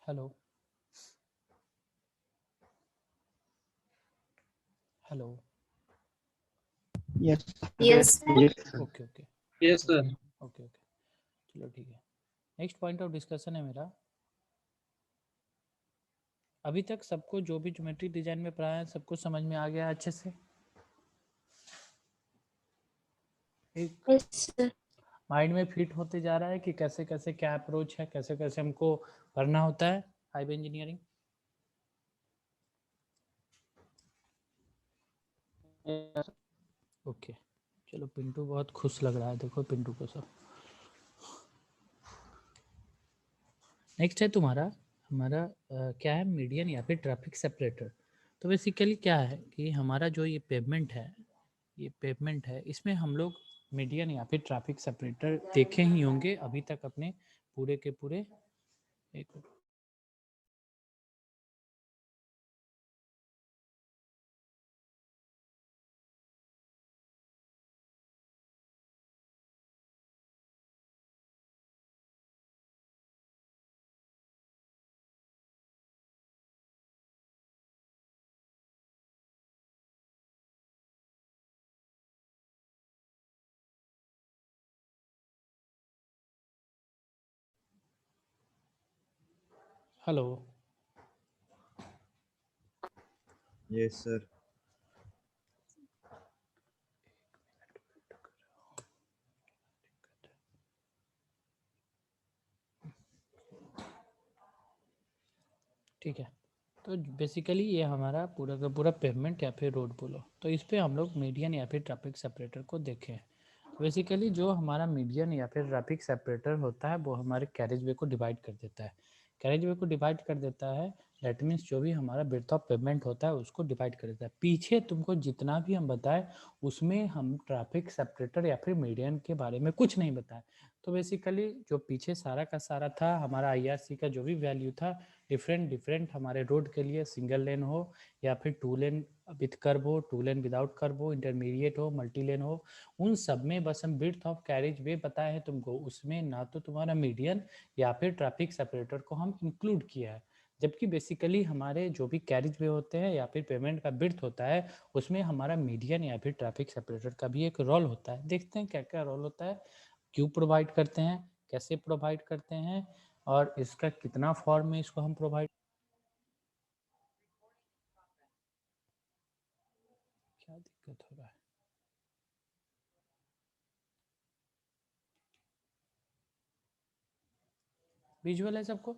Hello hello. Yes. Yes, sir. Yes, sir. Okay okay Yes, sir. Okay okay, चलो ठीक है। Next point of discussion है मेरा। अभी तक सबको जो भी ज्योमेट्री डिजाइन में पढ़ाया है सबको समझ में आ गया अच्छे से? एक Yes, sir. माइंड में फिट होते जा रहा है कि कैसे कैसे क्या अप्रोच है, कैसे कैसे हमको करना होता है हाईवे इंजीनियरिंग। ओके चलो, पिंटू बहुत खुश लग रहा है, देखो पिंटू को सब। नेक्स्ट है तुम्हारा, हमारा क्या है, मीडियन या फिर ट्रैफिक सेपरेटर। तो बेसिकली क्या है कि हमारा जो ये पेवमेंट है, ये पेवमेंट है, इसमें हम लोग मीडियन या फिर ट्रैफिक सेपरेटर देखे ही होंगे अभी तक अपने पूरे के पूरे। एक हेलो Yes, sir. ठीक है। तो बेसिकली ये हमारा पूरा का पूरा पेमेंट या फिर रोड बोलो, तो इस पर हम लोग मीडियन या फिर ट्रैफिक सेपरेटर को देखें। बेसिकली जो हमारा मीडियन या फिर ट्रैफिक सेपरेटर होता है वो हमारे कैरेज वे को डिवाइड कर देता है। कैरेज वे को डिवाइड कर देता है, दैट मीन्स जो भी हमारा ब्रेथ ऑफ पेमेंट होता है उसको डिवाइड कर देता है। पीछे तुमको जितना भी हम बताएं उसमें हम ट्रैफिक सेपरेटर या फिर मीडियन के बारे में कुछ नहीं बताएं। तो बेसिकली जो पीछे सारा का सारा था, हमारा IRC का जो भी वैल्यू था, डिफरेंट डिफरेंट हमारे रोड के लिए, सिंगल लेन हो या फिर 2 लेन विथ कर्व हो, 2 लेन विदाउट कर्व हो, इंटरमीडिएट हो, मल्टी लेन हो, उन सब में बस हम विड्थ ऑफ कैरेज वे बताए हैं तुमको। उसमें ना तो तुम्हारा मीडियन या फिर ट्रैफिक सेपरेटर को हम इंक्लूड किया है। जबकि बेसिकली हमारे जो भी कैरेज वे होते हैं या फिर पेमेंट का विड्थ होता है उसमें हमारा मीडियन या फिर ट्रैफिक सेपरेटर का भी एक रोल होता है। देखते हैं क्या क्या रोल होता है, क्यों प्रोवाइड करते हैं, कैसे प्रोवाइड करते हैं, और इसका कितना फॉर्म में इसको हम प्रोवाइड। क्या दिक्कत हो रहा है? विजुअल है सबको?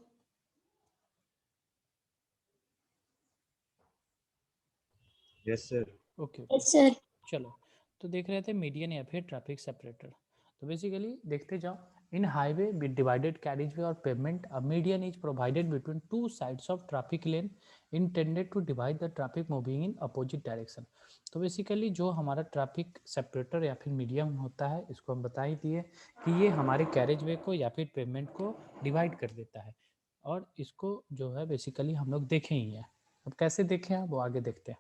Yes, sir. Okay okay Yes, sir. चलो। तो देख रहे थे मीडियन या फिर ट्रैफिक सेपरेटर। तो बेसिकली देखते जाओ, in highway with divided carriage way और pavement a median is provided between two sides of traffic lane intended to divide the traffic moving in opposite direction. तो बेसिकली जो हमारा traffic separator या फिर medium होता है, इसको हम बता ही दिए कि ये हमारे कैरेज वे को या फिर पेमेंट को डिवाइड कर देता है। और इसको जो है बेसिकली हम लोग देखे ही हैं। अब कैसे देखें हैं वो आगे देखते हैं।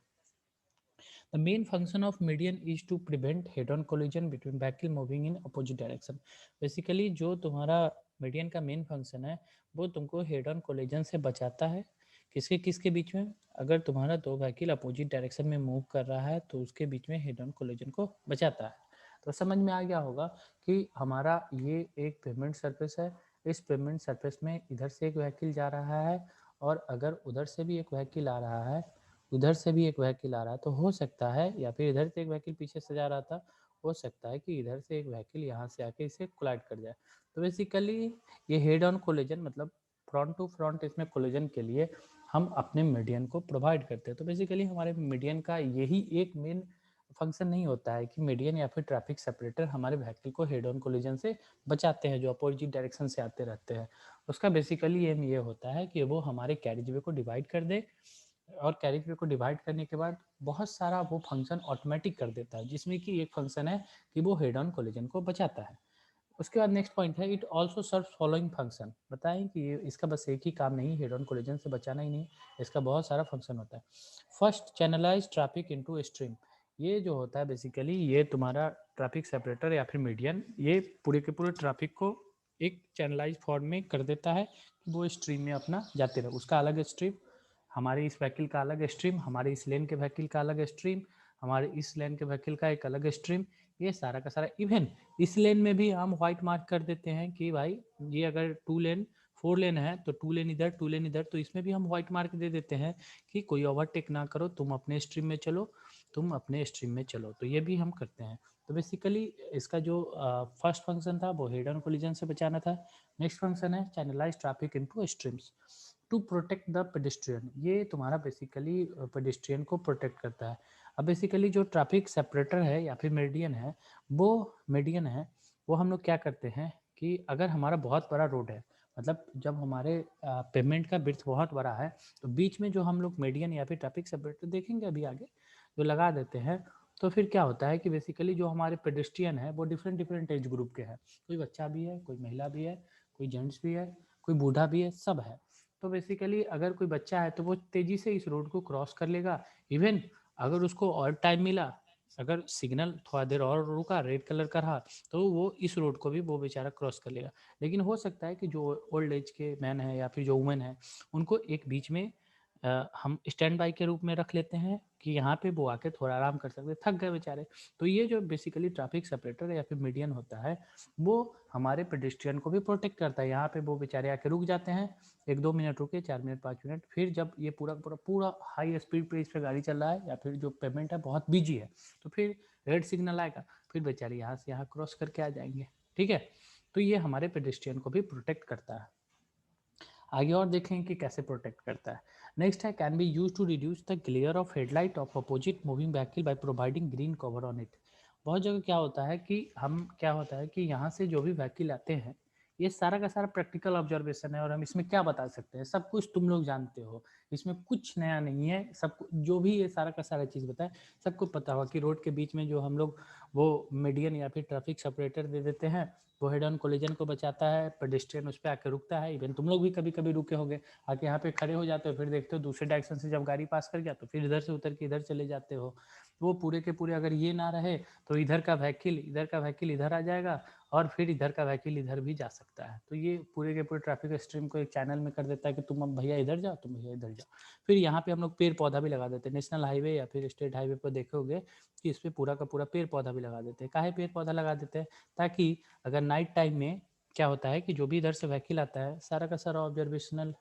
The main function of median is to prevent head-on collision between vehicle moving in opposite direction. Basically जो तुम्हारा मीडियन का मेन फंक्शन है वो तुमको हेड ऑन कोलिजन से बचाता है। किसके किसके बीच में? अगर तुम्हारा दो व्हीकल अपोजिट डायरेक्शन में मूव कर रहा है तो उसके बीच में हेड ऑन कोलिजन को बचाता है। तो समझ में आ गया होगा कि हमारा ये एक पेमेंट सरफेस है। इस पेमेंट सरफेस में इधर से एक व्हीकल जा रहा है और अगर उधर से भी एक व्हीकल आ रहा है, उधर से भी एक व्हीकल आ रहा है, तो हो सकता है, या फिर इधर से एक व्हीकल पीछे से जा रहा था, हो सकता है कि इधर से एक व्हीकल यहाँ से आके इसे कोलाइड कर जाए। तो बेसिकली ये हेड ऑन कोलिजन मतलब फ्रंट टू फ्रंट इसमें कोलिजन के लिए हम अपने मीडियन को प्रोवाइड करते हैं। तो बेसिकली हमारे मीडियन का यही एक मेन फंक्शन नहीं होता है कि मीडियन या फिर ट्रैफिक सेपरेटर हमारे व्हीकल को हेड ऑन कोलिजन से बचाते हैं जो अपोजिट डायरेक्शन से आते रहते हैं। उसका बेसिकली एम ये होता है कि वो हमारे कैरिज वे को डिवाइड कर दे, और कैरेज वे को डिवाइड करने के बाद बहुत सारा वो फंक्शन ऑटोमेटिक कर देता है, जिसमें कि एक फंक्शन है कि वो हेड ऑन कोलिजन को बचाता है। उसके बाद नेक्स्ट पॉइंट है, it also serve following function. बताएं कि इसका बस एक ही काम नहीं, हेड ऑन कोलिजन से बचाना ही नहीं, इसका बहुत सारा फंक्शन होता है। First, channelize traffic into stream. ये जो होता है बेसिकली ये तुम्हारा ट्रैफिक सेपरेटर या फिर मीडियन, ये पूरे के पूरे ट्रैफिक को एक चैनलाइज फॉर्म में कर देता है कि वो स्ट्रीम में अपना जाते रहे, उसका अलग स्ट्रीम, हमारे इस व्हीकल का अलग स्ट्रीम, हमारे इस लेन के व्हीकल का अलग स्ट्रीम, हमारे इस लेन के व्हीकल का एक अलग स्ट्रीम, ये सारा का सारा। इवन इस लेन में भी हम व्हाइट मार्क कर देते हैं कि भाई ये अगर 2 लेन 4 लेन है तो 2 लेन इधर 2 लेन इधर, तो इसमें भी हम व्हाइट मार्क दे देते हैं कि कोई ओवरटेक ना करो, तुम अपने स्ट्रीम में चलो, तुम अपने स्ट्रीम में चलो। तो ये भी हम करते हैं। तो बेसिकली इसका जो फर्स्ट फंक्शन था वो हेड ऑन कोलिजन से बचाना था। नेक्स्ट फंक्शन है channelize traffic into streams to protect the pedestrian. ये तुम्हारा बेसिकली पेडेस्ट्रियन को प्रोटेक्ट करता है। अब बेसिकली जो ट्रैफिक सेपरेटर है या फिर मेडियन है, वो मेडियन है, वो हम लोग क्या करते हैं कि अगर हमारा बहुत बड़ा रोड है, मतलब जब हमारे पेमेंट का बिड्थ बहुत बड़ा है, तो बीच में जो हम लोग मेडियन या फिर ट्रैफिक सेपरेटर देखेंगे अभी आगे जो लगा देते हैं, तो फिर क्या होता है कि बेसिकली जो हमारे पेडेस्ट्रियन है वो डिफरेंट डिफरेंट एज ग्रुप के हैं। कोई बच्चा भी है, कोई महिला भी है, कोई जेंट्स भी है, कोई बूढ़ा भी है, सब है। तो बेसिकली अगर कोई बच्चा है तो वो तेजी से इस रोड को क्रॉस कर लेगा। इवन अगर उसको और टाइम मिला, अगर सिग्नल थोड़ा देर और रुका, रेड कलर का रहा, तो वो इस रोड को भी वो बेचारा क्रॉस कर लेगा। लेकिन हो सकता है कि जो ओल्ड एज के मैन है या फिर जो वुमेन है, उनको एक बीच में हम स्टैंड बाई के रूप में रख लेते हैं कि यहाँ पे वो आके थोड़ा आराम कर सकते हैं, थक गए बेचारे। तो ये जो बेसिकली ट्रैफिक सेपरेटर या फिर मीडियन होता है, वो हमारे पेडेस्ट्रियन को भी प्रोटेक्ट करता है। यहाँ पे वो बेचारे आके रुक जाते हैं, 1-2 मिनट रुके, 4 मिनट 5 मिनट, फिर जब ये पूरा पूरा पूरा हाई स्पीड पे इस पर गाड़ी चल रहा है या फिर जो पेमेंट है बहुत बिजी है, तो फिर रेड सिग्नल आएगा, फिर बेचारे यहाँ से यहाँ क्रॉस करके आ जाएंगे। ठीक है, तो ये हमारे पेडेस्ट्रियन को भी प्रोटेक्ट करता है। आगे और देखें कि कैसे प्रोटेक्ट करता है। नेक्स्ट है can be use to reduce the glare of headlight of opposite moving vehicle by providing green cover on it. बहुत जगह क्या होता है कि हम क्या होता है कि यहाँ से जो भी व्हीकल आते हैं, ये सारा का सारा प्रैक्टिकल ऑब्जर्वेशन है और हम इसमें क्या बता सकते हैं, सब कुछ तुम लोग जानते हो, इसमें कुछ नया नहीं है। सब जो भी ये सारा का सारा चीज़ बताए सबको पता होगा कि रोड के बीच में जो हम लोग वो मीडियन या फिर ट्रैफिक सेपरेटर दे देते हैं, वो हेड ऑन कोलिजन को बचाता है, पेडेस्ट्रियन उस पर आके रुकता है। इवन तुम लोग भी कभी कभी रुके होगे, आके यहाँ पे खड़े हो जाते हो, फिर देखते हो दूसरे डायरेक्शन से जब गाड़ी पास कर गया तो फिर इधर से उतर के इधर चले जाते हो। वो पूरे के पूरे अगर ये ना रहे तो इधर का व्हीकल इधर आ जाएगा और फिर इधर का व्हीकल इधर भी जा सकता है। तो ये पूरे के पूरे ट्रैफिक स्ट्रीम को एक चैनल में कर देता है कि तुम अब भैया इधर जाओ, तुम भैया इधर जाओ। फिर यहाँ पे हम लोग पेड़ पौधा भी लगा देते हैं। नेशनल हाईवे या फिर स्टेट हाईवे पर देखोगे कि इस पर पूरा का पूरा पेड़ पौधा भी लगा देते हैं। काहे पेड़ पौधा लगा देते हैं? ताकि अगर नाइट टाइम में क्या होता है कि जो भी इधर से व्हीकल आता है, सारा का सारा ऑब्जर्वेशनल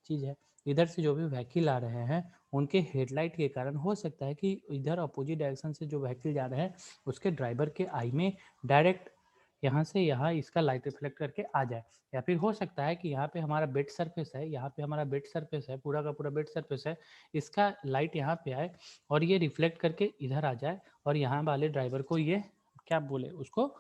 चीज़ है, इधर से जो भी व्हीकल आ रहे हैं उनके हेडलाइट के कारण हो सकता है कि इधर अपोजिट डायरेक्शन से जो व्हीकल जा रहे हैं उसके ड्राइवर के आई में डायरेक्ट यहाँ से यहाँ इसका लाइट रिफ्लेक्ट करके आ जाए। या फिर हो सकता है कि यहाँ पे हमारा बेड सरफेस है, यहाँ पे हमारा बेड सरफेस है, पूरा का पूरा बेड सरफेस है, इसका लाइट यहाँ पे आए और ये रिफ्लेक्ट करके इधर आ जाए और यहाँ वाले ड्राइवर को ये क्या बोले उसको,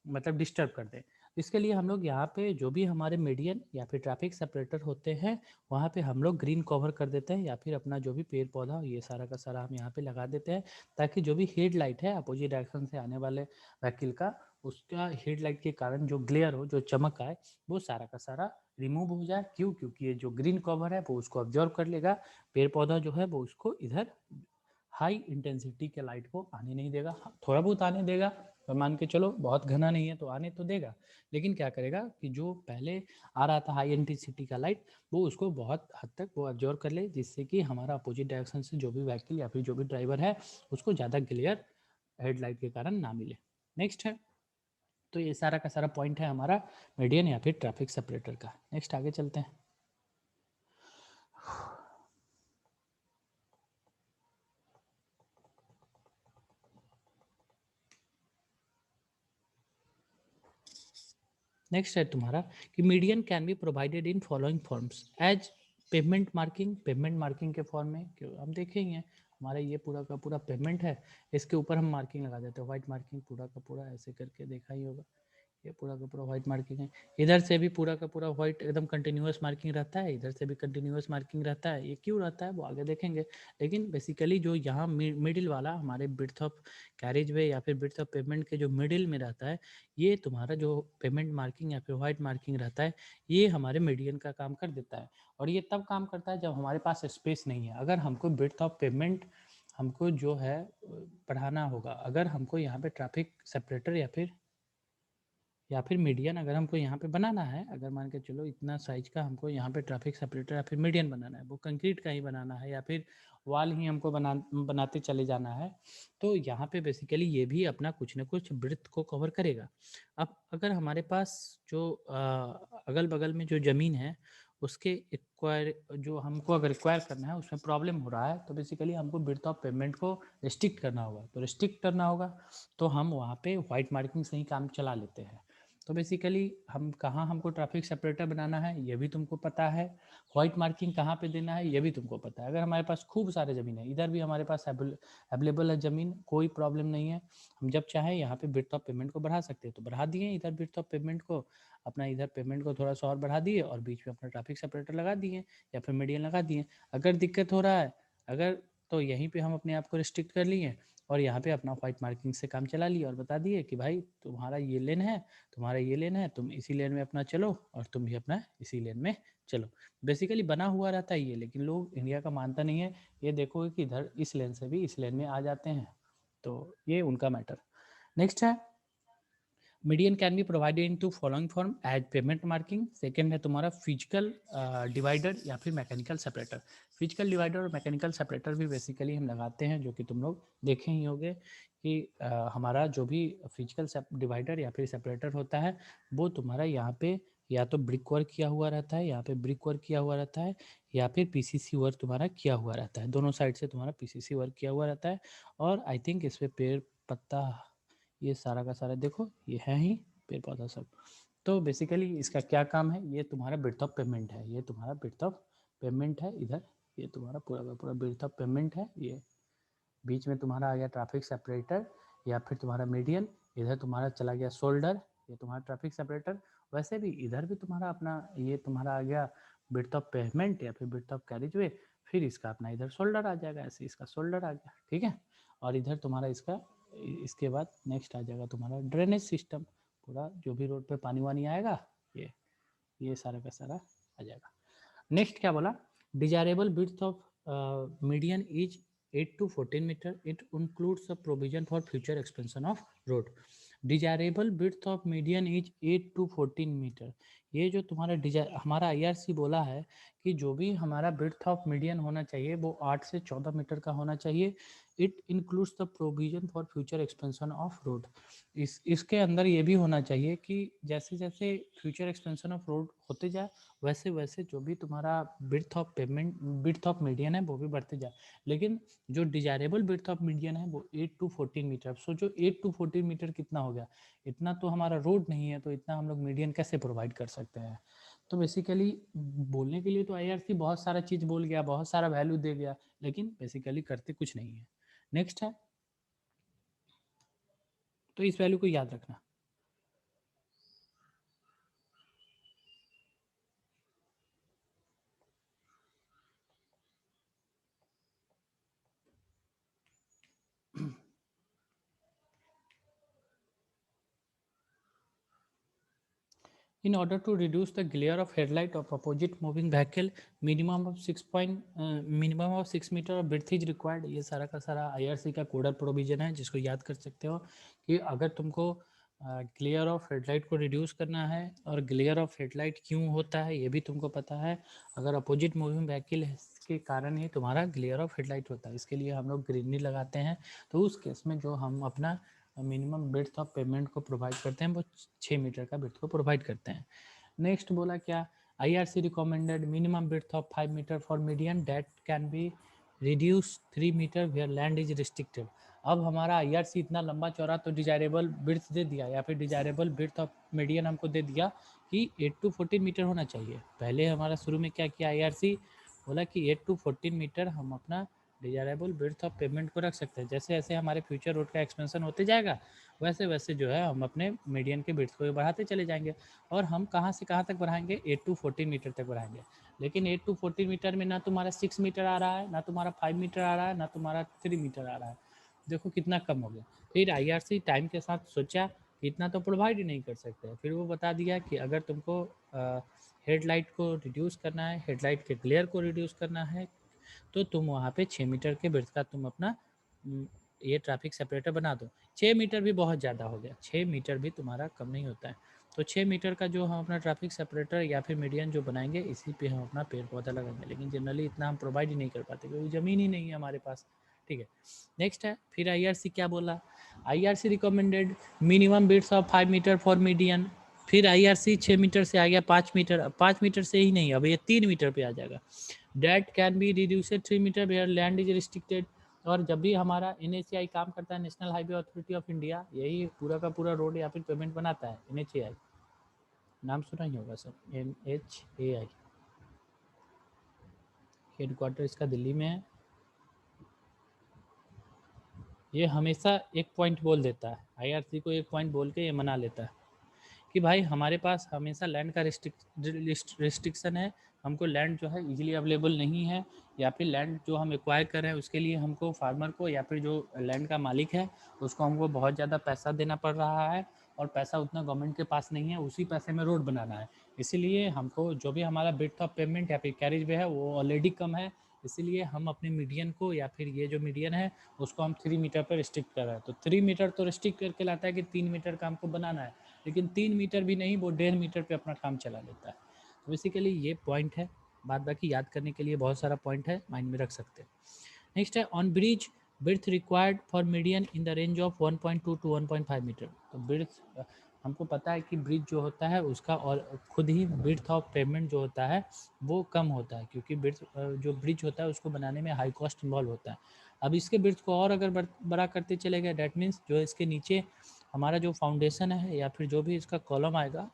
मतलब डिस्टर्ब कर दे। इसके लिए हम लोग यहाँ पे जो भी हमारे मीडियन या फिर ट्रैफिक सेपरेटर होते हैं, वहाँ पे हम लोग ग्रीन कवर कर देते हैं या फिर अपना जो भी पेड़ पौधा ये सारा का सारा हम यहाँ पे लगा देते हैं, ताकि जो भी हेडलाइट है अपोजिट डायरेक्शन से आने वाले व्हीकल का, उसका हेडलाइट के कारण जो ग्लेयर हो, जो चमक आए, वो सारा का सारा रिमूव हो जाए। क्यों? क्योंकि ये जो ग्रीन कवर है वो उसको ऑब्जर्व कर लेगा, पेड़ पौधा जो है वो उसको इधर हाई इंटेंसिटी के लाइट को आने नहीं देगा। थोड़ा बहुत आने देगा, और मान के चलो बहुत घना नहीं है तो आने तो देगा, लेकिन क्या करेगा कि जो पहले आ रहा था हाई इंटेंसिटी का लाइट, वो उसको बहुत हद तक वो ऑब्जर्व कर ले, जिससे कि हमारा अपोजिट डायरेक्शन से जो भी व्हीकल या फिर जो भी ड्राइवर है उसको ज़्यादा ग्लेयर हेडलाइट के कारण ना मिले। नेक्स्ट है, तो ये सारा का सारा पॉइंट है हमारा मीडियन या फिर ट्रैफिक सेपरेटर का। नेक्स्ट आगे चलते हैं। नेक्स्ट है तुम्हारा कि median can be provided in following forms as pavement marking. Pavement marking के फॉर्म में क्यों हम देखेंगे, हमारा ये पूरा का पूरा पेमेंट है, इसके ऊपर हम मार्किंग लगा देते हैं, व्हाइट मार्किंग पूरा का पूरा ऐसे करके देखा ही होगा। ये पूरा का पूरा व्हाइट मार्किंग है, इधर से भी पूरा का पूरा व्हाइट एकदम कंटिन्यूअस मार्किंग रहता है, इधर से भी कंटिन्यूअस मार्किंग रहता है। ये क्यों रहता है वो आगे देखेंगे। लेकिन बेसिकली जो यहाँ मिडिल वाला हमारे बिड्थ ऑफ कैरेज वे या फिर बिड्थ ऑफ पेमेंट के जो मिडिल में रहता है, ये तुम्हारा जो पेमेंट मार्किंग या फिर व्हाइट मार्किंग रहता है, ये हमारे मीडियन का काम कर देता है। और ये तब काम करता है जब हमारे पास स्पेस नहीं है। अगर हमको बिड्थ ऑफ पेमेंट हमको जो है बढ़ाना होगा, अगर हमको यहाँ पे ट्रैफिक सेपरेटर या फिर या फिर मीडियन अगर हमको यहाँ पे बनाना है, अगर मान के चलो इतना साइज का हमको यहाँ पे ट्रैफिक सेपरेटर या फिर मीडियन बनाना है, वो कंक्रीट का ही बनाना है या फिर वॉल ही हमको बनाते चले जाना है, तो यहाँ पे बेसिकली ये भी अपना कुछ ना कुछ ब्रेड्थ को कवर करेगा। अब अगर हमारे पास जो अगल बगल में जो ज़मीन है उसके एक्वायर जो हमको अगर एक्वायर करना है उसमें प्रॉब्लम हो रहा है, तो बेसिकली हमको ब्रेड्थ ऑफ पेमेंट को रिस्ट्रिक्ट करना होगा। तो रिस्ट्रिक्ट करना होगा तो हम वहाँ पे वाइट मार्किंग से ही काम चला लेते हैं। तो बेसिकली हम कहाँ हमको ट्रैफिक सेपरेटर बनाना है ये भी तुमको पता है, वाइट मार्किंग कहाँ पे देना है ये भी तुमको पता है। अगर हमारे पास खूब सारे ज़मीन है, इधर भी हमारे पास अवेलेबल है ज़मीन, कोई प्रॉब्लम नहीं है, हम जब चाहें यहाँ पे ब्रेड्थ ऑफ पेमेंट को बढ़ा सकते हैं, तो बढ़ा दिए इधर ब्रेड्थ ऑफ पेमेंट को, अपना इधर पेमेंट को थोड़ा सा और बढ़ा दिए और बीच में अपना ट्रैफिक सेपरेटर लगा दिए या फिर मीडियन लगा दिए। अगर दिक्कत हो रहा है अगर, तो यहीं पे हम अपने आप को रिस्ट्रिक्ट कर लिए और यहाँ पे अपना वाइट मार्किंग से काम चला लिया और बता दिए कि भाई तुम्हारा ये लेन है, तुम्हारा ये लेन है, तुम इसी लेन में अपना चलो और तुम भी अपना इसी लेन में चलो। बेसिकली बना हुआ रहता है ये, लेकिन लोग इंडिया का मानता नहीं है। ये देखोगे कि इधर इस लेन से भी इस लेन में आ जाते हैं, तो ये उनका मैटर। नेक्स्ट है median can be provided in to following form as pavement marking. Second है तुम्हारा फिजिकल डिवाइडर या फिर मैकेनिकल सेपरेटर। फिजिकल डिवाइडर और मैकेनिकल सेपरेटर भी बेसिकली हम लगाते हैं, जो कि तुम लोग देखे ही होंगे कि हमारा जो भी फिजिकल डिवाइडर या फिर सेपरेटर होता है वो तुम्हारा यहाँ पे या तो ब्रिक वर्क किया हुआ रहता है, यहाँ पे ब्रिक वर्क किया हुआ रहता है, या फिर पीसीसी वर्क तुम्हारा किया हुआ रहता है। दोनों साइड से तुम्हारा पीसीसी वर्क किया हुआ रहता है। और आई थिंक इस पे पेड़ पत्ता ये सारा का सारा देखो ये है ही पेड़ पौधा सब। तो बेसिकली इसका क्या काम है, ये तुम्हारा ब्रेड्थ ऑफ पेमेंट है, ये तुम्हारा ब्रेड्थ ऑफ पेमेंट है। इधर ये तुम्हारा पूरा का पूरा ब्रेड्थ ऑफ पेमेंट है। ये बीच में तुम्हारा आ गया ट्रैफिक सेपरेटर या फिर तुम्हारा मीडियन, इधर तुम्हारा चला गया शोल्डर, ये तुम्हारा ट्रैफिक सेपरेटर। वैसे भी इधर भी तुम्हारा अपना ये तुम्हारा आ गया ब्रेड्थ ऑफ पेमेंट या फिर ब्रेड्थ ऑफ कैरिज वे, फिर इसका अपना इधर शोल्डर आ जाएगा, ऐसे इसका शोल्डर आ गया, ठीक है। और इधर तुम्हारा इसका इसके बाद नेक्स्ट आ जाएगा तुम्हारा ड्रेनेज सिस्टम, पूरा जो भी रोड पे पानी वानी आएगा ये सारा का सारा आ जाएगा। नेक्स्ट क्या बोला, desirable width of median is 8 to 14 meter, it includes a provision for future expansion of road. Desirable width of median is 8 to 14 meter. ये जो तुम्हारा हमारा आईआरसी बोला है कि जो भी हमारा विड्थ ऑफ मीडियन होना चाहिए वो 8 से 14 मीटर का होना चाहिए। It includes the provision for future expansion of road. इसके अंदर ये भी होना चाहिए कि जैसे जैसे फ्यूचर एक्सपेंशन ऑफ रोड होते जाए वैसे वैसे जो भी तुम्हारा breadth of payment breadth of median है वो भी बढ़ते जाए। लेकिन जो डिजायरेबल ब्रेड्थ ऑफ मीडियन है वो 8 to 14 मीटर। सो जो 8 to 14 मीटर कितना हो गया, इतना तो हमारा रोड नहीं है, तो इतना हम लोग मीडियन कैसे प्रोवाइड कर सकते हैं। तो बेसिकली बोलने के लिए तो आईआरसी बहुत सारा चीज़ बोल गया, बहुत सारा वैल्यू दे गया, लेकिन बेसिकली करते कुछ नहीं है। नेक्स्ट है, तो इस वैल्यू को याद रखना। In order to reduce the glare of headlight of opposite moving vehicle, minimum of 6 meter of width is required। ये सारा का सारा आईआरसी का कोडर प्रोविजन है, जिसको याद कर सकते हो कि अगर तुमको ग्लेयर ऑफ हेडलाइट को रिड्यूस करना है, और ग्लेयर ऑफ हेडलाइट क्यों होता है ये भी तुमको पता है, अगर अपोजिट मूविंग व्हीकल के कारण ही तुम्हारा ग्लेयर ऑफ हेडलाइट होता है, इसके लिए हम लोग ग्रीनरी लगाते हैं। तो उस केस में जो हम अपना मिनिमम ब्रेड्थ ऑफ पेमेंट को प्रोवाइड करते हैं वो 6 मीटर का ब्रेड्थ को प्रोवाइड करते हैं। नेक्स्ट बोला क्या, IRC recommended minimum breadth of 5 meter for median that can be reduce 3 metre where land is restricted. अब हमारा आईआरसी इतना लंबा चौड़ा तो डिजायरेबल ब्रेड्थ दे दिया या फिर डिजायरेबल ब्रेड्थ ऑफ मीडियन हमको दे दिया कि 8 to 14 मीटर होना चाहिए। पहले हमारा शुरू में क्या किया आईआरसी, बोला कि 8 to 14 मीटर हम अपना डिजायरेबल ब्रेड्थ ऑफ पेमेंट को रख सकते हैं। जैसे जैसे हमारे फ्यूचर रोड का एक्सपेंशन होते जाएगा वैसे वैसे जो है हम अपने मीडियन के ब्रेड्थ को बढ़ाते चले जाएंगे। और हम कहाँ से कहाँ तक बढ़ाएंगे, 8 to 14 मीटर तक बढ़ाएंगे। लेकिन 8 to 14 मीटर में ना तुम्हारा 6 मीटर आ रहा है, ना तुम्हारा 5 मीटर आ रहा है, ना तुम्हारा 3 मीटर आ रहा है। देखो कितना कम हो गया। फिर आईआरसी टाइम के साथ सोचा कि इतना तो प्रोवाइड ही नहीं कर सकते, फिर वो बता दिया कि अगर तुमको हेडलाइट को रिड्यूस करना है, हेडलाइट के ग्लेयर को रिड्यूस करना है, तो तुम वहाँ पे 6 मीटर के ब्रेड्थ का तुम अपना ये ट्रैफिक सेपरेटर बना दो। 6 मीटर भी बहुत ज़्यादा हो गया, 6 मीटर भी तुम्हारा कम नहीं होता है। तो 6 मीटर का जो हम अपना ट्रैफिक सेपरेटर या फिर मीडियन जो बनाएंगे, इसी पे हम अपना पेड़ पौधा लगाएंगे, लेकिन जनरली इतना हम प्रोवाइड ही नहीं कर पाते क्योंकि ज़मीन ही नहीं है हमारे पास। ठीक है, नेक्स्ट है फिर आईआरसी क्या बोला, आईआरसी रिकमेंडेड मिनिमम बिड्स ऑफ 5 मीटर फॉर मीडियन। फिर आईआरसी 6 मीटर से आ गया 5 मीटर, 5 मीटर से ही नहीं, अब ये 3 मीटर पे आ जाएगा। That can be reduced 3 metre where land is restricted. और जब भी हमारा NHAI काम करता है, national highway authority of India, यही पूरा का पूरा रोड या फिर पेमेंट बनाता है, NHAI, नाम सुना ही होगा सर, NHAI, हेडक्वार्टर इसका दिल्ली में है। ये हमेशा एक पॉइंट बोल देता है, आईआरसी को एक पॉइंट बोल के ये मना लेता है कि भाई हमारे पास हमेशा लैंड का रिस्ट्रिक्शन है, हमको लैंड जो है इजीली अवेलेबल नहीं है, या फिर लैंड जो हम एक्वायर कर रहे हैं उसके लिए हमको फार्मर को या फिर जो लैंड का मालिक है उसको हमको बहुत ज़्यादा पैसा देना पड़ रहा है, और पैसा उतना गवर्नमेंट के पास नहीं है, उसी पैसे में रोड बनाना है। इसीलिए हमको जो भी हमारा बिड्थ ऑफ पेमेंट या फिर कैरेज वे है वो ऑलरेडी कम है, इसीलिए हम अपने मीडियन को या फिर ये जो मीडियन है उसको हम 3 मीटर पर रिस्ट्रिक्ट कर रहे हैं। तो 3 मीटर तो रिस्ट्रिक्ट करके लाता है कि 3 मीटर का हमको बनाना है, लेकिन 3 मीटर भी नहीं, वो 1.5 मीटर पे अपना काम चला लेता है। तो बेसिकली ये पॉइंट है, बाद बाकी याद करने के लिए बहुत सारा पॉइंट है, माइंड में रख सकते हैं। नेक्स्ट है on bridge breadth required for median in the range of 1.2 to 1.5 meter. तो ब्रिथ हमको पता है कि ब्रिज जो होता है उसका और खुद ही ब्रिथ ऑफ पेमेंट जो होता है वो कम होता है, क्योंकि ब्रिथ जो ब्रिज होता है उसको बनाने में हाई कॉस्ट इन्वॉल्व होता है। अब इसके ब्रिथ को और अगर बड़ा करते चले गए, डैट मीन्स जो इसके नीचे हमारा जो फाउंडेशन है या फिर जो भी इसका कॉलम आएगा,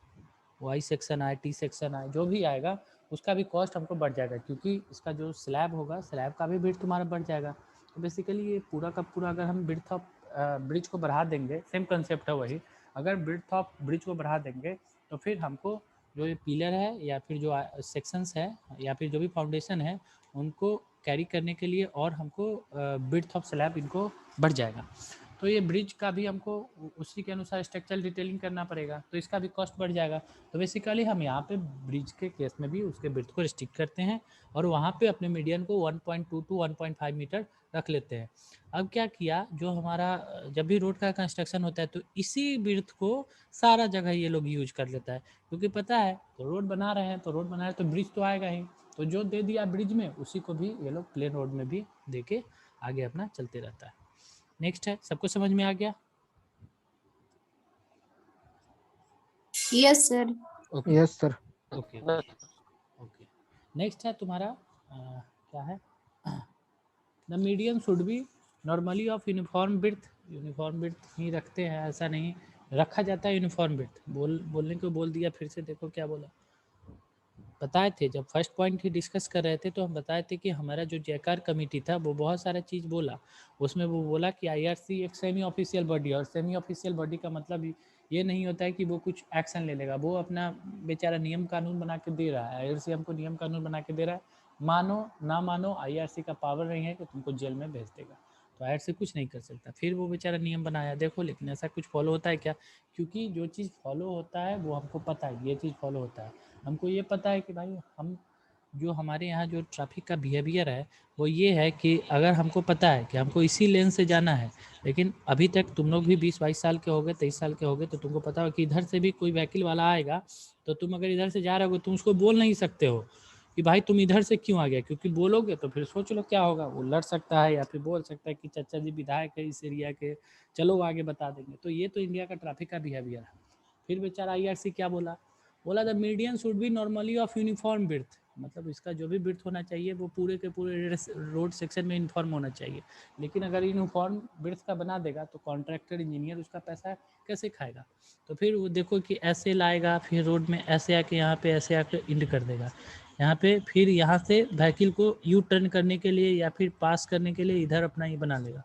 वाई सेक्शन आए, टी सेक्शन आए, जो भी आएगा उसका भी कॉस्ट हमको बढ़ जाएगा, क्योंकि इसका जो स्लैब होगा स्लैब का भी बिड्थ तुम्हारा बढ़ जाएगा। तो बेसिकली ये पूरा का पूरा अगर हम बिड्थ ऑफ ब्रिज को बढ़ा देंगे, सेम कंसेप्ट है वही, अगर बिड्थ ऑफ ब्रिज को बढ़ा देंगे तो फिर हमको जो ये पिलर है या फिर जो सेक्शंस है या फिर जो भी फाउंडेशन है उनको कैरी करने के लिए और हमको बिड्थ ऑफ स्लैब इनको बढ़ जाएगा। तो ये ब्रिज का भी हमको उसी के अनुसार स्ट्रक्चरल डिटेलिंग करना पड़ेगा, तो इसका भी कॉस्ट बढ़ जाएगा। तो बेसिकली हम यहाँ पे ब्रिज के केस में भी उसके ब्रिथ को रिस्ट्रिक्ट करते हैं और वहाँ पे अपने मीडियन को 1.2 टू 1.5 मीटर रख लेते हैं। अब क्या किया, जो हमारा जब भी रोड का कंस्ट्रक्शन होता है तो इसी ब्रिथ को सारा जगह ये लोग यूज कर लेता है, क्योंकि पता है तो रोड बना रहे हैं तो रोड बना रहे तो ब्रिज तो आएगा ही, तो जो दे दिया ब्रिज में उसी को भी ये लोग प्लेन रोड में भी दे के आगे अपना चलते रहता है। नेक्स्ट है, सबको समझ में आ गया? Yes sir. Okay yes sir. Okay okay. Next है तुम्हारा क्या है, the medium should be normally of uniform birth. Uniform birth ही रखते हैं, ऐसा नहीं रखा जाता है यूनिफॉर्म बिर्थ, बोलने को बोल दिया, फिर से देखो क्या बोला। बताए थे जब फर्स्ट पॉइंट ही डिस्कस कर रहे थे तो हम बताए थे कि हमारा जो जयकार कमेटी था वो बहुत सारा चीज़ बोला, उसमें वो बोला कि आईआरसी एक सेमी ऑफिशियल बॉडी है, और सेमी ऑफिशियल बॉडी का मतलब ये नहीं होता है कि वो कुछ एक्शन ले लेगा, वो अपना बेचारा नियम कानून बना के दे रहा है। आईआरसी हमको नियम कानून बना के दे रहा है, मानो ना मानो आईआरसी का पावर नहीं है कि तुमको जेल में भेज देगा, तो आईआरसी कुछ नहीं कर सकता। फिर वो बेचारा नियम बनाया, देखो लेकिन ऐसा कुछ फॉलो होता है क्या? क्योंकि जो चीज़ फॉलो होता है वो हमको पता है, ये चीज़ फॉलो होता है, हमको ये पता है कि भाई हम जो हमारे यहाँ जो ट्रैफिक का बिहेवियर है वो ये है कि अगर हमको पता है कि हमको इसी लेन से जाना है, लेकिन अभी तक तुम लोग भी 20-22 साल के हो गए, 23 साल के हो गए, तो तुमको पता हो कि इधर से भी कोई व्हीकल वाला आएगा तो तुम अगर इधर से जा रहे हो तुम उसको बोल नहीं सकते हो कि भाई तुम इधर से क्यों आ गया, क्योंकि बोलोगे तो फिर सोच लो क्या होगा, वो लड़ सकता है या फिर बोल सकता है कि चाचा जी विधायक है इस एरिया के, चलो आगे बता देंगे। तो ये तो इंडिया का ट्रैफिक का बिहेवियर है। फिर बेचारा आईआरसी क्या बोला, बोला the median should be normally of uniform बिर्थ, मतलब इसका जो भी बिर्थ होना चाहिए वो पूरे के पूरे रोड सेक्शन में यूनिफॉर्म होना चाहिए। लेकिन अगर यूनिफॉर्म बिर्थ का बना देगा तो कॉन्ट्रैक्टर इंजीनियर उसका पैसा कैसे खाएगा? तो फिर वो देखो कि ऐसे लाएगा, फिर रोड में ऐसे आके यहाँ पे ऐसे आके इंड कर देगा यहाँ पे, फिर यहाँ से व्हीकल को यू टर्न करने के लिए या फिर पास करने के लिए इधर अपना ही बना लेगा।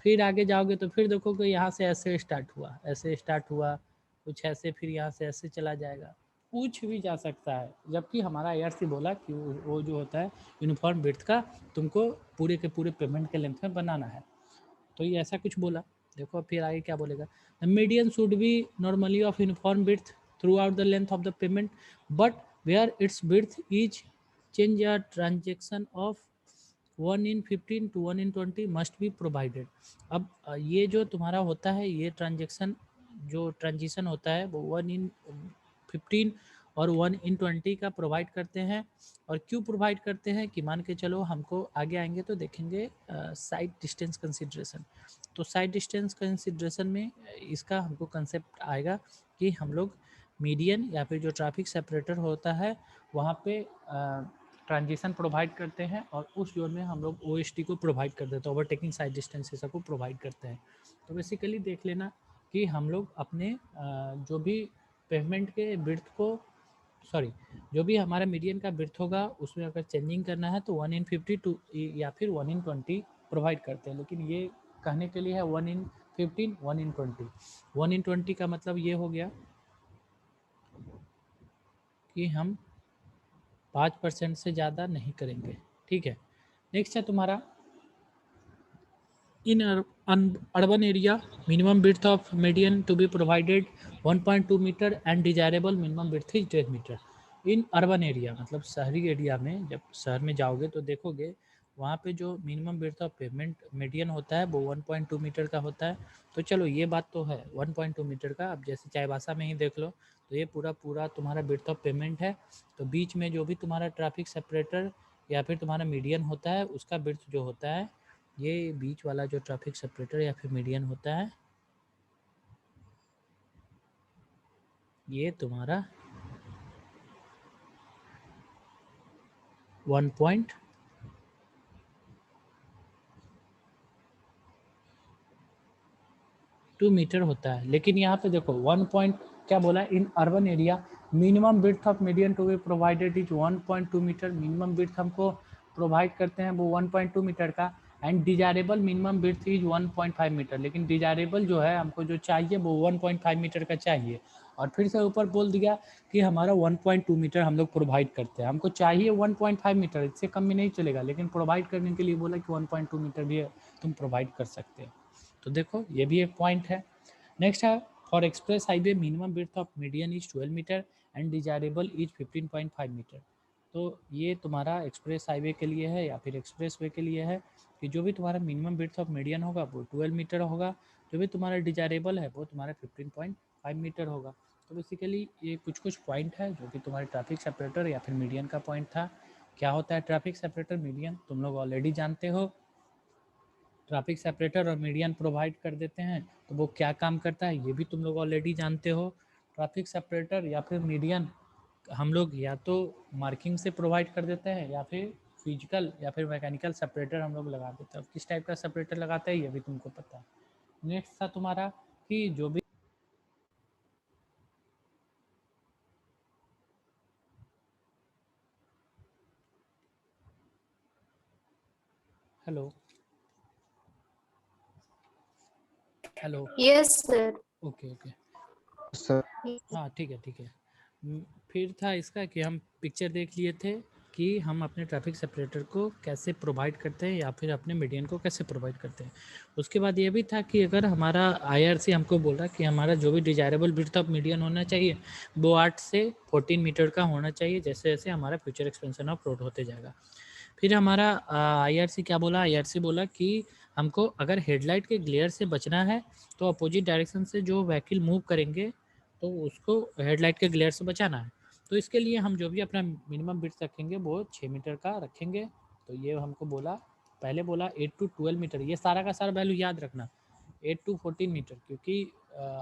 फिर आगे जाओगे तो फिर देखो कि यहाँ से ऐसे स्टार्ट हुआ, ऐसे स्टार्ट हुआ, कुछ ऐसे, फिर यहाँ से ऐसे चला जाएगा, पूछ भी जा सकता है। जबकि हमारा आईआरसी बोला कि वो जो होता है यूनिफॉर्म बिड्थ का तुमको पूरे के पूरे पेमेंट के लेंथ में बनाना है, तो ये ऐसा कुछ बोला। देखो फिर आगे क्या बोलेगा, the median should be normally of uniform width throughout the length of the pavement, but where its width is change या transition of 1 in 15 to 1 in 20 must be provided. अब ये जो तुम्हारा होता है ये ट्रांजेक्शन जो ट्रांजिशन होता है वो 1:15 और 1:20 का प्रोवाइड करते हैं। और क्यों प्रोवाइड करते हैं कि मान के चलो हमको आगे आएंगे तो देखेंगे साइड डिस्टेंस कंसिड्रेशन। तो साइड डिस्टेंस कंसिड्रेशन में इसका हमको कंसेप्ट आएगा कि हम लोग मीडियन या फिर जो ट्रैफिक सेपरेटर होता है वहाँ पे ट्रांजिशन प्रोवाइड करते हैं और उस जोन में हम लोग OST को प्रोवाइड कर देते हैं, ओवरटेकिंग साइड डिस्टेंसेस को प्रोवाइड करते हैं। तो बेसिकली देख लेना कि हम लोग अपने जो भी पेवमेंट के बिर्थ को जो भी हमारा मीडियन का बिर्थ होगा उसमें अगर चेंजिंग करना है तो 1:50 टू या फिर 1:20 प्रोवाइड करते हैं। लेकिन ये कहने के लिए है 1:15 1:20। 1:20 का मतलब ये हो गया कि हम 5% से ज़्यादा नहीं करेंगे। ठीक है, नेक्स्ट है तुम्हारा in urban area minimum width of median to be provided 1.2 meter and desirable minimum width is 10 meter। In urban area मतलब शहरी एरिया में जब शहर में जाओगे तो देखोगे वहाँ पे जो minimum width of payment median होता है वो 1.2 मीटर का होता है। तो चलो ये बात तो है 1.2 मीटर का। अब जैसे चाईबासा में ही देख लो तो ये पूरा पूरा तुम्हारा विड्थ ऑफ पेमेंट है। तो बीच में जो भी तुम्हारा ट्रैफिक सेपरेटर या फिर तुम्हारा मीडियन होता है उसका विड्थ जो होता है, ये बीच वाला जो ट्रैफिक सेपरेटर या फिर मीडियन होता है ये तुम्हारा 1.2 मीटर होता है। लेकिन यहाँ पे देखो 1 पॉइंट क्या बोला, in urban area minimum width of median to be provided is 1.2 meter. Minimum width हमको प्रोवाइड करते हैं वो 1.2 मीटर का and desirable minimum width is 1.5 meter. लेकिन डिजायरेबल जो है हमको जो चाहिए वो 1.5 मीटर का चाहिए। और फिर से ऊपर बोल दिया कि हमारा 1.2 मीटर हम लोग प्रोवाइड करते हैं, हमको चाहिए 1.5 मीटर, इससे कम में नहीं चलेगा। लेकिन प्रोवाइड करने के लिए बोला कि 1.2 मीटर भी तुम प्रोवाइड कर सकते हो। तो देखो ये भी एक पॉइंट है। नेक्स्ट है for express highway minimum width of median is 12 meter and desirable is 15.5 meter. तो ये तुम्हारा एक्सप्रेस हाईवे के लिए है या फिर एक्सप्रेस वे के लिए है कि जो भी तुम्हारा मिनिमम विड्थ ऑफ मीडियन होगा वो 12 मीटर होगा, जो भी तुम्हारा डिजायरेबल है वो तुम्हारा 15.5 मीटर होगा। तो बेसिकली ये कुछ कुछ पॉइंट है जो कि तुम्हारे ट्रैफिक सेपरेटर या फिर मीडियन का पॉइंट था। क्या होता है ट्रैफिक सेपरेटर मीडियन तुम लोग ऑलरेडी जानते हो। ट्रैफिक सेपरेटर और मीडियन प्रोवाइड कर देते हैं तो वो क्या काम करता है ये भी तुम लोग ऑलरेडी जानते हो। ट्रैफिक सेपरेटर या फिर मीडियन हम लोग या तो मार्किंग से प्रोवाइड कर देते हैं या फिर फिजिकल या फिर मैकेनिकल सेपरेटर हम लोग लगा देते हैं। किस टाइप का सेपरेटर लगाते हैं ये भी तुमको पता है। नेक्स्ट था तुम्हारा कि जो भी hello hello yes sir. Okay okay sir. हाँ ठीक है ठीक है। फिर था इसका कि हम पिक्चर देख लिए थे कि हम अपने ट्रैफिक सेपरेटर को कैसे प्रोवाइड करते हैं या फिर अपने मीडियन को कैसे प्रोवाइड करते हैं। उसके बाद ये भी था कि अगर हमारा IRC हमको बोल रहा कि हमारा जो भी डिजायरेबल विड्थ ऑफ मीडियन होना चाहिए वो 8 से 14 मीटर का होना चाहिए जैसे जैसे हमारा फ्यूचर एक्सपेंशन ऑफ रोड होते जाएगा। फिर हमारा IRC क्या बोला, IRC बोला कि हमको अगर हेडलाइट के ग्लेयर से बचना है तो अपोजिट डायरेक्शन से जो व्हीकल मूव करेंगे तो उसको हेडलाइट के ग्लेयर से बचाना है। तो इसके लिए हम जो भी अपना मिनिमम बिट्स रखेंगे वो 6 मीटर का रखेंगे। तो ये हमको बोला, पहले बोला 8 to 12 मीटर, ये सारा का सारा वैल्यू याद रखना 8 to 14 मीटर, क्योंकि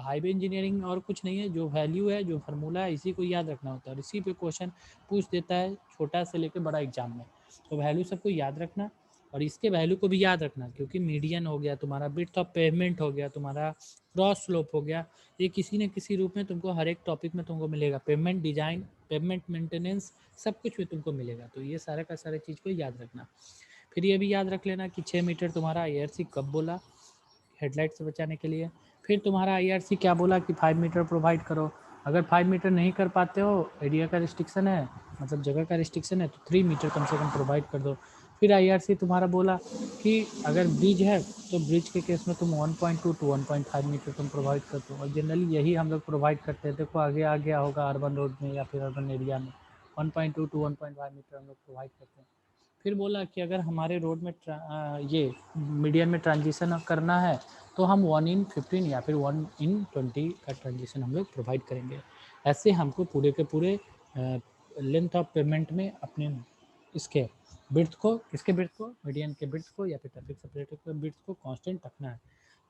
हाईवे इंजीनियरिंग और कुछ नहीं है, जो वैल्यू है जो फार्मूला है इसी को याद रखना होता है और इसी पे क्वेश्चन पूछ देता है छोटा से लेकर बड़ा एग्जाम में। तो वैल्यू सबको याद रखना और इसके वैल्यू को भी याद रखना, क्योंकि मीडियन हो गया तुम्हारा, विड्थ ऑफ पेवमेंट हो गया तुम्हारा, क्रॉस स्लोप हो गया, ये किसी न किसी रूप में तुमको हर एक टॉपिक में तुमको मिलेगा। पेमेंट डिजाइन, पेमेंट मेंटेनेंस, सब कुछ में तुमको मिलेगा। तो ये सारा का सारा चीज़ को याद रखना। फिर ये भी याद रख लेना कि 6 मीटर तुम्हारा IRC कब बोला हेडलाइट से बचाने के लिए। फिर तुम्हारा IRC क्या बोला कि 5 मीटर प्रोवाइड करो। अगर 5 मीटर नहीं कर पाते हो, एरिया का रिस्ट्रिक्शन है मतलब जगह का रिस्ट्रिक्शन है, तो 3 मीटर कम से कम प्रोवाइड कर दो। फिर IRC तुम्हारा बोला कि अगर ब्रिज है तो ब्रिज के केस में तुम 1.2 to 1.5 मीटर तुम प्रोवाइड कर दो। और जनरली यही हम लोग प्रोवाइड करते हैं। देखो आगे आ गया होगा अर्बन रोड में या फिर अर्बन एरिया में 1.2 to 1.5 मीटर हम लोग प्रोवाइड करते हैं। फिर बोला कि अगर हमारे रोड में ये मीडियन में ट्रांजिशन करना है तो हम 1:15 या फिर 1:20 का ट्रांजिशन हम लोग प्रोवाइड करेंगे। ऐसे हमको पूरे के पूरे लेंथ ऑफ पेमेंट में अपने इसके बिड्थ को, किसके बिड्थ को, मीडियन के बिड्थ को या फिर ट्रैफिक सेपरेटर के बिड्थ को कांस्टेंट रखना है।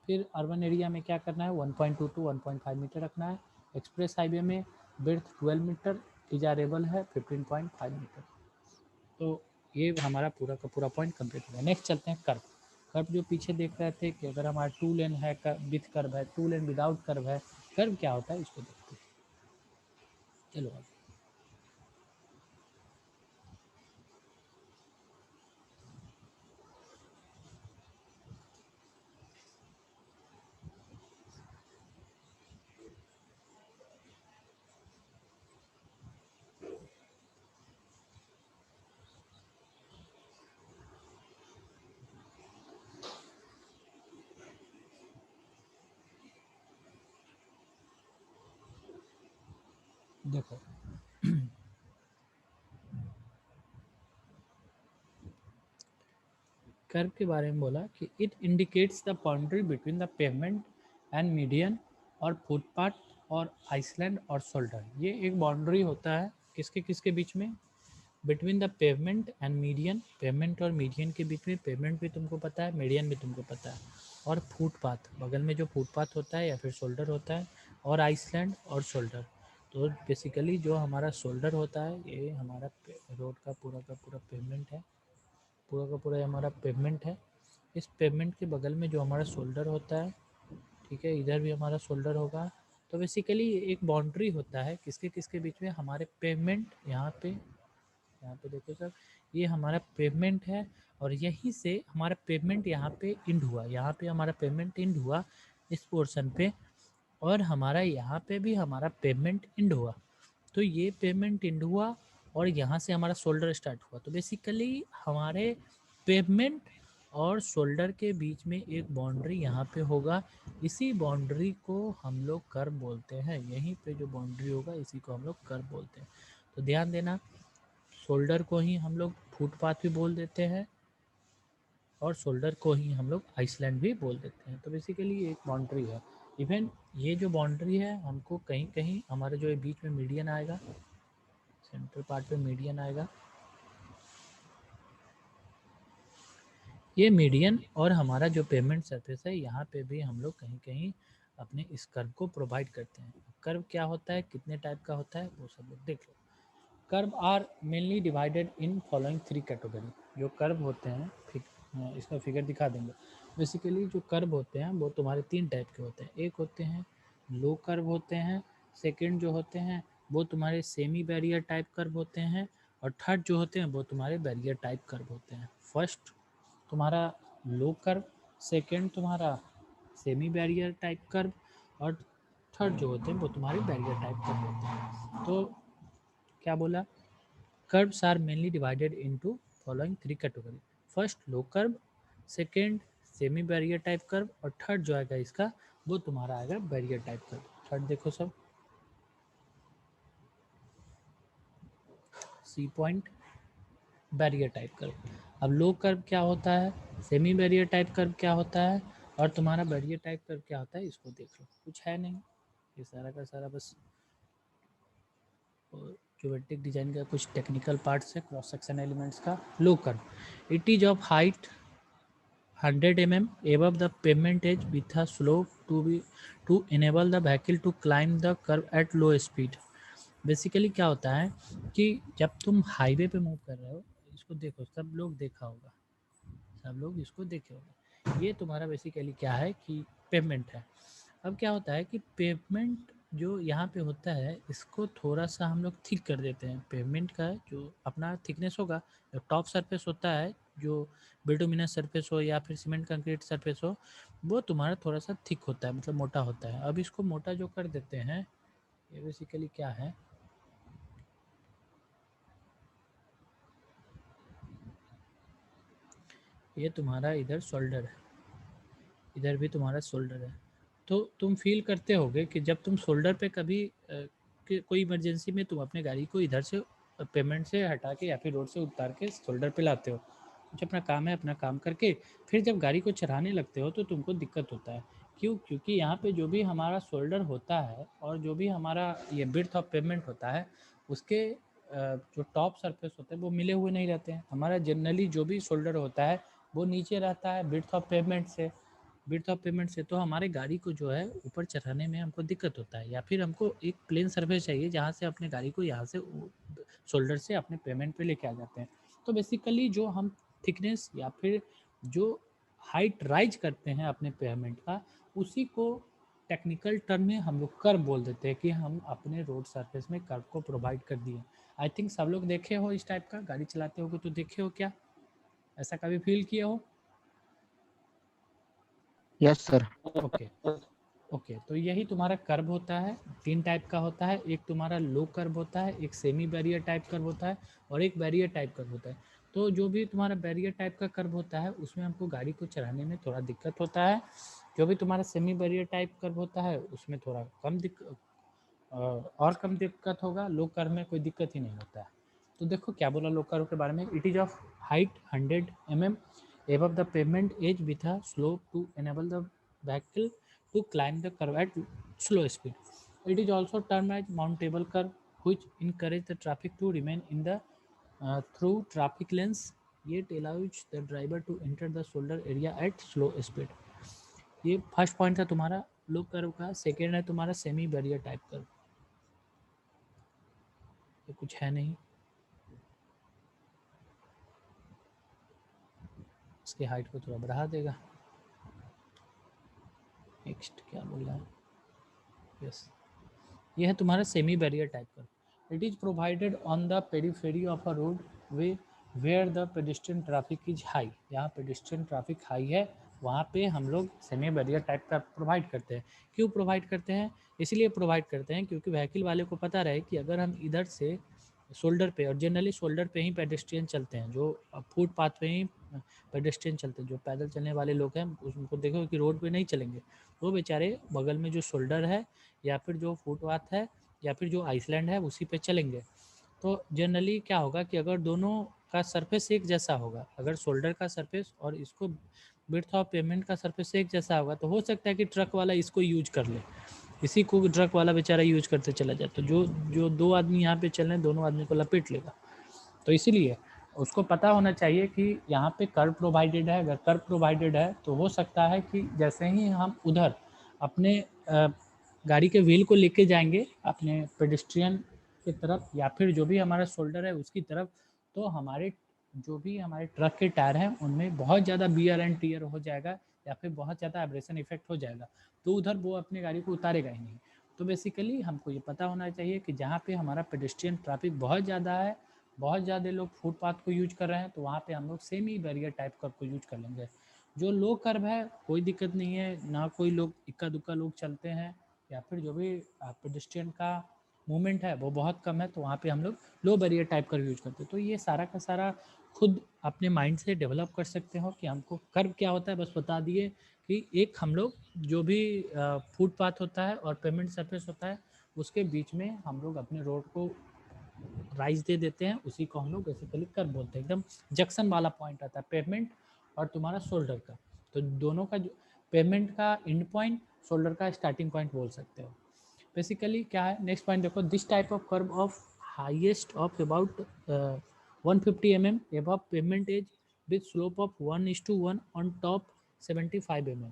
फिर अर्बन एरिया में क्या करना है, 1.2 to 1.5 मीटर रखना है। एक्सप्रेस हाईवे में बिड्थ 12 मीटर, डिजायरेबल है 15.5 मीटर। तो ये हमारा पूरा का पूरा पॉइंट कंप्लीट हो गया। नेक्स्ट चलते हैं कर्व। कर्व जो पीछे देख रहे थे कि अगर हमारा 2 लेन है विथ कर्व है, 2 लेन विदाउट कर्व है, कर्व क्या होता है इसको देखते हैं। चलो आगे देखो, कर्व के बारे में बोला कि it indicates the boundary between the pavement and median और फुटपाथ और आइसलैंड और शोल्डर। ये एक बाउंड्री होता है किसके किसके बीच में, between the pavement and median, pavement और मीडियन के बीच में। पेवमेंट भी तुमको पता है, मीडियन भी तुमको पता है, और फुटपाथ बगल में जो फुटपाथ होता है या फिर शोल्डर होता है, और आइसलैंड और शोल्डर। तो बेसिकली जो हमारा शोल्डर होता है ये हमारा रोड का पूरा पेवमेंट है, पूरा का पूरा हमारा पेवमेंट है। इस पेवमेंट के बगल में जो हमारा शोल्डर होता है, ठीक है, इधर भी हमारा शोल्डर होगा। तो बेसिकली एक बाउंड्री होता है किसके किसके बीच में, हमारे पेवमेंट यहाँ पे देखो सर, ये हमारा पेवमेंट है और यहीं से हमारा पेवमेंट यहाँ पे इंड हुआ, यहाँ पे हमारा पेवमेंट इंड हुआ इस पोर्शन पे, और हमारा यहाँ पे भी हमारा पेवमेंट इंड हुआ। तो ये पेवमेंट इंड हुआ और यहाँ से हमारा शोल्डर स्टार्ट हुआ। तो बेसिकली हमारे पेवमेंट और शोल्डर के बीच में एक बाउंड्री यहाँ पे होगा। इसी बाउंड्री को हम लोग कर्व बोलते हैं। यहीं पे जो बाउंड्री होगा इसी को हम लोग कर्व बोलते हैं। तो ध्यान देना, शोल्डर को ही हम लोग फुटपाथ भी बोल देते हैं और शोल्डर को ही हम लोग आइसलैंड भी बोल देते हैं। तो बेसिकली एक बाउंड्री है। इवन ये जो बाउंड्री है हमको कहीं कहीं हमारे जो बीच में मीडियन आएगा, सेंटर पार्ट पे मीडियन आएगा, ये मीडियन और हमारा जो पेमेंट सरफेस है यहाँ पे भी हम लोग कहीं कहीं अपने इस कर्व को प्रोवाइड करते हैं। कर्व क्या होता है, कितने टाइप का होता है, वो सब लोग देख लो। Curve are mainly divided in following 3 category. जो कर्व होते हैं, इसका फिगर दिखा देंगे। बेसिकली जो कर्व होते हैं वो तुम्हारे 3 टाइप के होते हैं। एक होते हैं लो कर्व होते हैं, सेकंड जो होते हैं वो तुम्हारे सेमी बैरियर टाइप कर्व होते हैं, और थर्ड जो होते हैं वो तुम्हारे बैरियर टाइप कर्व होते हैं। फर्स्ट तुम्हारा लो कर्व, सेकंड तुम्हारा सेमी बैरियर टाइप कर्व, और थर्ड जो होते हैं वो तुम्हारे बैरियर टाइप कर्व होते हैं। तो क्या बोला, curves are mainly divided into following 3 category। First low curve, second semi barrier type curve, और थर्ड जो आएगा इसका वो तुम्हारा आएगा बैरियर टाइप कर्व। थर्ड देखो सब, C point, barrier type kerb. अब लो कर्व क्या होता है, सेमी बैरियर टाइप कर्व क्या होता है, और तुम्हारा बैरियर टाइप कर्व क्या होता है, इसको देख लो। कुछ है नहीं, ये सारा का सारा बस ज्योमेट्रिक डिजाइन का कुछ टेक्निकल पार्ट्स है, क्रॉस सेक्शन एलिमेंट्स का। Low curve, it is of height 100 mm above the pavement edge with a slope to enable the vehicle to climb the curve at low speed। Basically क्या होता है कि जब तुम highway पे move कर रहे हो, इसको देखो, सब लोग देखा होगा, सब लोग इसको देखे होंगे। ये तुम्हारा बेसिकली क्या है कि पेवमेंट है। अब क्या होता है कि पेवमेंट जो यहाँ पे होता है इसको थोड़ा सा हम लोग थिक कर देते हैं। पेवमेंट का जो अपना थिकनेस होगा, जो टॉप सरफेस होता है, जो बिटुमिनस सरफेस हो या फिर सीमेंट कंक्रीट सरफेस हो, वो तुम्हारा थोड़ा सा थिक होता है, मतलब मोटा होता है। अब इसको मोटा जो कर देते हैं, ये बेसिकली क्या है, ये तुम्हारा इधर शोल्डर है, इधर भी तुम्हारा शोल्डर है। तो तुम फील करते होगे कि जब तुम शोल्डर पे कभी कोई इमरजेंसी में तुम अपने गाड़ी को इधर से पेमेंट से हटा के या फिर रोड से उतार के शोल्डर पे लाते हो, कुछ अपना काम है अपना काम करके फिर जब गाड़ी को चढ़ाने लगते हो तो तुमको दिक्कत होता है। क्यों? क्योंकि यहाँ पे जो भी हमारा शोल्डर होता है और जो भी हमारा ये विड्थ ऑफ पेमेंट होता है उसके जो टॉप सरफेस होते हैं वो मिले हुए नहीं रहते हैं। हमारा जनरली जो भी शोल्डर होता है वो नीचे रहता है विड्थ ऑफ पेमेंट से। विड्थ ऑफ पेमेंट से तो हमारे गाड़ी को जो है ऊपर चढ़ाने में हमको दिक्कत होता है, या फिर हमको एक प्लेन सरफेस चाहिए जहाँ से अपने गाड़ी को यहाँ से शोल्डर से अपने पेमेंट पे लेके आ जाते हैं। तो बेसिकली जो हम थिकनेस या फिर जो हाइट राइज करते हैं अपने पेमेंट का, उसी को टेक्निकल टर्म में हम लोग कर्व बोल देते हैं कि हम अपने रोड सरफेस में कर्व को प्रोवाइड कर दिए। आई थिंक सब लोग देखे हो इस टाइप का, गाड़ी चलाते हो तो देखे हो क्या, ऐसा कभी फील किए हो? Yes sir. ओके ओके, तो यही तुम्हारा कर्व होता है। 3 टाइप का होता है, एक तुम्हारा लो कर्व होता है, एक सेमी बैरियर टाइप कर्व होता है और एक बैरियर टाइप कर्व होता है। तो जो भी तुम्हारा बैरियर टाइप का कर्व होता है उसमें हमको गाड़ी को चढ़ाने में थोड़ा दिक्कत होता है। जो भी तुम्हारा सेमी बैरियर टाइप कर्व होता है उसमें थोड़ा कम दिक्कत और कम दिक्कत होगा, लो कर्व में कोई दिक्कत ही नहीं होता है। तो देखो क्या बोला लो कर्व के बारे में, it is of height 100 mm above the pavement edge with a slope to enable the vehicle to climb the curve at slow speed. It is also termed as mountable curve, which encourage the traffic to remain in the through traffic lanes, yet allows the driver to enter the shoulder area at slow speed. ये first point था तुम्हारा लो curve का। Second है तुम्हारा semi barrier type curve. ये कुछ है नहीं, इसकी हाइट को थोड़ा बढ़ा देगा। नेक्स्ट क्या बोल रहा है, यस ये है तुम्हारा semi barrier type kerb. It is provided on the periphery of a road way where the pedestrian traffic is high. जहाँ पेडिस्ट्रियन ट्रैफिक हाई है वहाँ पे हम लोग सेमी बैरियर टाइप का प्रोवाइड करते हैं। क्यों प्रोवाइड करते हैं? इसलिए प्रोवाइड करते हैं क्योंकि व्हीकल वाले को पता रहे कि अगर हम इधर से शोल्डर पे, और जनरली शोल्डर पे ही पेडेस्ट्रियन चलते हैं, जो फुटपाथ पे ही पेडेस्ट्रियन चलते हैं, जो पैदल चलने वाले लोग हैं उनको देखो कि रोड पे नहीं चलेंगे, वो बेचारे बगल में जो शोल्डर है या फिर जो फुटपाथ है या फिर जो आइसलैंड है उसी पे चलेंगे। तो जनरली क्या होगा कि अगर दोनों का सरफेस एक जैसा होगा, अगर शोल्डर का सरफेस और इसको विड्थ ऑफ पेमेंट का सरफेस एक जैसा होगा, तो हो सकता है कि ट्रक वाला इसको यूज कर ले, इसी को ट्रक वाला बेचारा यूज करते चला जाए, तो जो जो 2 आदमी यहाँ पे चल रहे हैं दोनों आदमी को लपेट लेगा। तो इसीलिए उसको पता होना चाहिए कि यहाँ पे कर्व प्रोवाइडेड है। अगर कर्व प्रोवाइडेड है तो हो सकता है कि जैसे ही हम उधर अपने गाड़ी के व्हील को लेके जाएंगे अपने पेडेस्ट्रियन की तरफ या फिर जो भी हमारा शोल्डर है उसकी तरफ, तो हमारे जो भी हमारे ट्रक के टायर हैं उनमें बहुत ज़्यादा बियर एंड टीयर हो जाएगा या फिर बहुत ज़्यादा एब्रेशन इफेक्ट हो जाएगा, तो उधर वो अपनी गाड़ी को उतारेगा ही नहीं। तो बेसिकली हमको ये पता होना चाहिए कि जहाँ पे हमारा पेडेस्ट्रियन ट्रैफिक बहुत ज़्यादा है, बहुत ज़्यादा लोग फुटपाथ को यूज कर रहे हैं, तो वहाँ पे हम लोग सेमी बैरियर टाइप कर्व को यूज कर लेंगे। जो लो कर्व है कोई दिक्कत नहीं है, ना कोई लोग इक्का दुक्का लोग चलते हैं या फिर जो भी पेडेस्ट्रियन का मूवमेंट है वो बहुत कम है, तो वहाँ पे हम लोग लो बैरियर टाइप कर्व यूज करते हैं। तो ये सारा का सारा खुद अपने माइंड से डेवलप कर सकते हो कि हमको कर्व क्या होता है, बस बता दिए कि एक हम लोग जो भी फुटपाथ होता है और पेमेंट सरफेस होता है उसके बीच में हम लोग अपने रोड को राइज दे देते हैं, उसी को हम लोग बेसिकली कर्व बोलते हैं। एकदम जंक्शन वाला पॉइंट आता है पेमेंट और तुम्हारा शोल्डर का, तो दोनों का जो पेमेंट का एंड पॉइंट, शोल्डर का स्टार्टिंग पॉइंट बोल सकते हो। बेसिकली क्या है, नेक्स्ट पॉइंट देखो, this type of curve of highest of about 150 mm above pavement edge with slope of 1:1 on top 75 mm।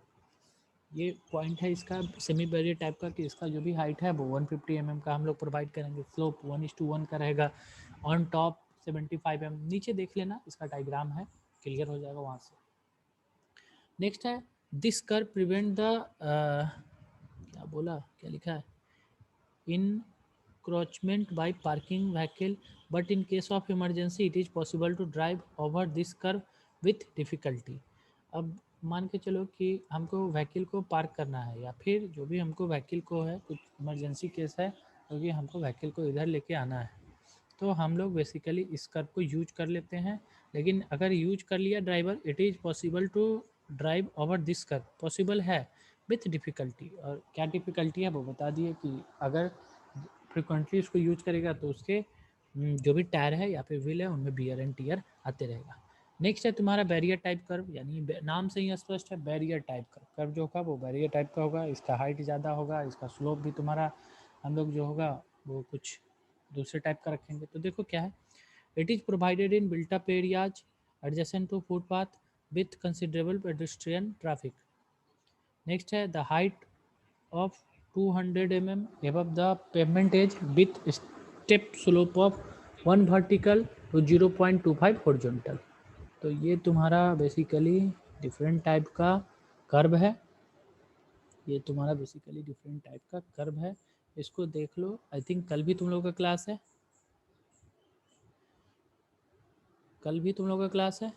ये पॉइंट है इसका सेमी बैरियर टाइप का कि इसका जो भी हाइट है वो 150 mm का हम लोग प्रोवाइड करेंगे, स्लोप 1:1 का रहेगा, ऑन टॉप 75 mm। नीचे देख लेना इसका डायग्राम है, क्लियर हो जाएगा वहाँ से। नेक्स्ट है दिस कर्व प्रिवेंट द क्या बोला, क्या लिखा है, encroachment by parking vehicle, but in case of emergency it is possible to drive over this curve with difficulty। अब मान के चलो कि हमको व्हीकल को पार्क करना है या फिर जो भी हमको व्हीकल को है, कुछ इमरजेंसी केस है क्योंकि हमको व्हीकल को इधर लेके आना है, तो हम लोग बेसिकली इस कर्व को यूज कर लेते हैं। लेकिन अगर यूज कर लिया driver, it is possible to drive over this kerb, possible है विथ डिफ़िकल्टी। और क्या डिफ़िकल्टी है वो बता दिए कि अगर फ्रिक्वेंटली उसको यूज करेगा तो उसके जो भी टायर है या फिर व्हील है उनमें बियर एंड टीयर आते रहेगा। नेक्स्ट है तुम्हारा बैरियर टाइप कर्व, यानी नाम से ही स्पष्ट है बैरियर टाइप कर्व। कर्व जो होगा वो बैरियर टाइप का होगा, इसका हाइट ज़्यादा होगा, इसका स्लोप भी तुम्हारा हम लोग जो होगा वो कुछ दूसरे टाइप का रखेंगे। तो देखो क्या है, it is provided in built up areas adjacent to footpath with considerable pedestrian traffic. Next है the height of 200 mm above the pavement edge with step slope of 1 vertical to 0.25 horizontal। तो ये तुम्हारा बेसिकली डिफरेंट टाइप का curve है, ये तुम्हारा basically different type का curve है। इसको देख लो, आई थिंक कल भी तुम लोगों का क्लास है, कल भी तुम लोगों का क्लास है,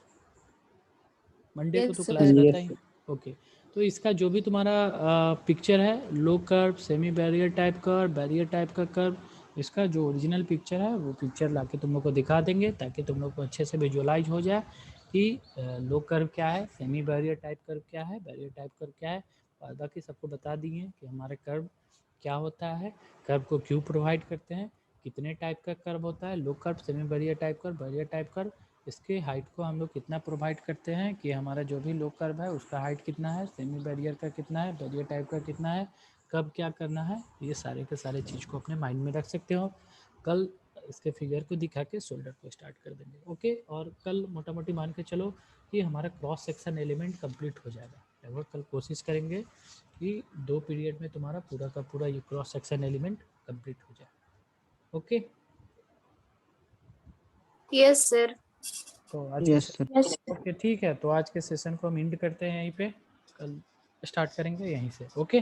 मंडे को तो क्लास रहता ही। ओके, तो इसका जो भी तुम्हारा पिक्चर है, low curve, semi barrier type curve, barrier type का कर्व, इसका जो ओरिजिनल पिक्चर है वो पिक्चर लाके तुम लोग को दिखा देंगे ताकि तुम लोग को अच्छे से विजुअलाइज हो जाए कि लो कर्व क्या है, सेमी बैरियर टाइप कर्व क्या है, बैरियर टाइप कर्व क्या है। और बाकी सबको बता दिए कि हमारे कर्व क्या होता है, कर्व को क्यों प्रोवाइड करते हैं, कितने टाइप का कर्व होता है, low curve, semi barrier type curve, barrier type curve, इसके हाइट को हम लोग कितना प्रोवाइड करते हैं कि हमारा जो भी लो कर्व है उसका हाइट कितना है, सेमी बैरियर का कितना है, बैरियर टाइप का कितना है, कब क्या करना है, ये सारे के सारे चीज़ को अपने माइंड में रख सकते हो। कल इसके फिगर को दिखा के शोल्डर को स्टार्ट कर देंगे। ओके, और कल मोटा मोटी मान के चलो कि हमारा क्रॉस सेक्शन एलिमेंट कंप्लीट हो जाएगा। लगभग कल कोशिश करेंगे कि 2 पीरियड में तुम्हारा पूरा का पूरा ये क्रॉस सेक्शन एलिमेंट कंप्लीट हो जाए। Okay, yes sir. तो आज के ओके ठीक है, तो आज के सेशन को हम एंड करते हैं यहीं पे, कल स्टार्ट करेंगे यहीं से। Okay,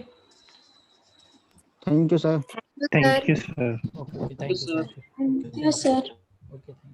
thank you sir. Thank you sir. Okay, thank you, thank you, thank you sir. Okay, thank you.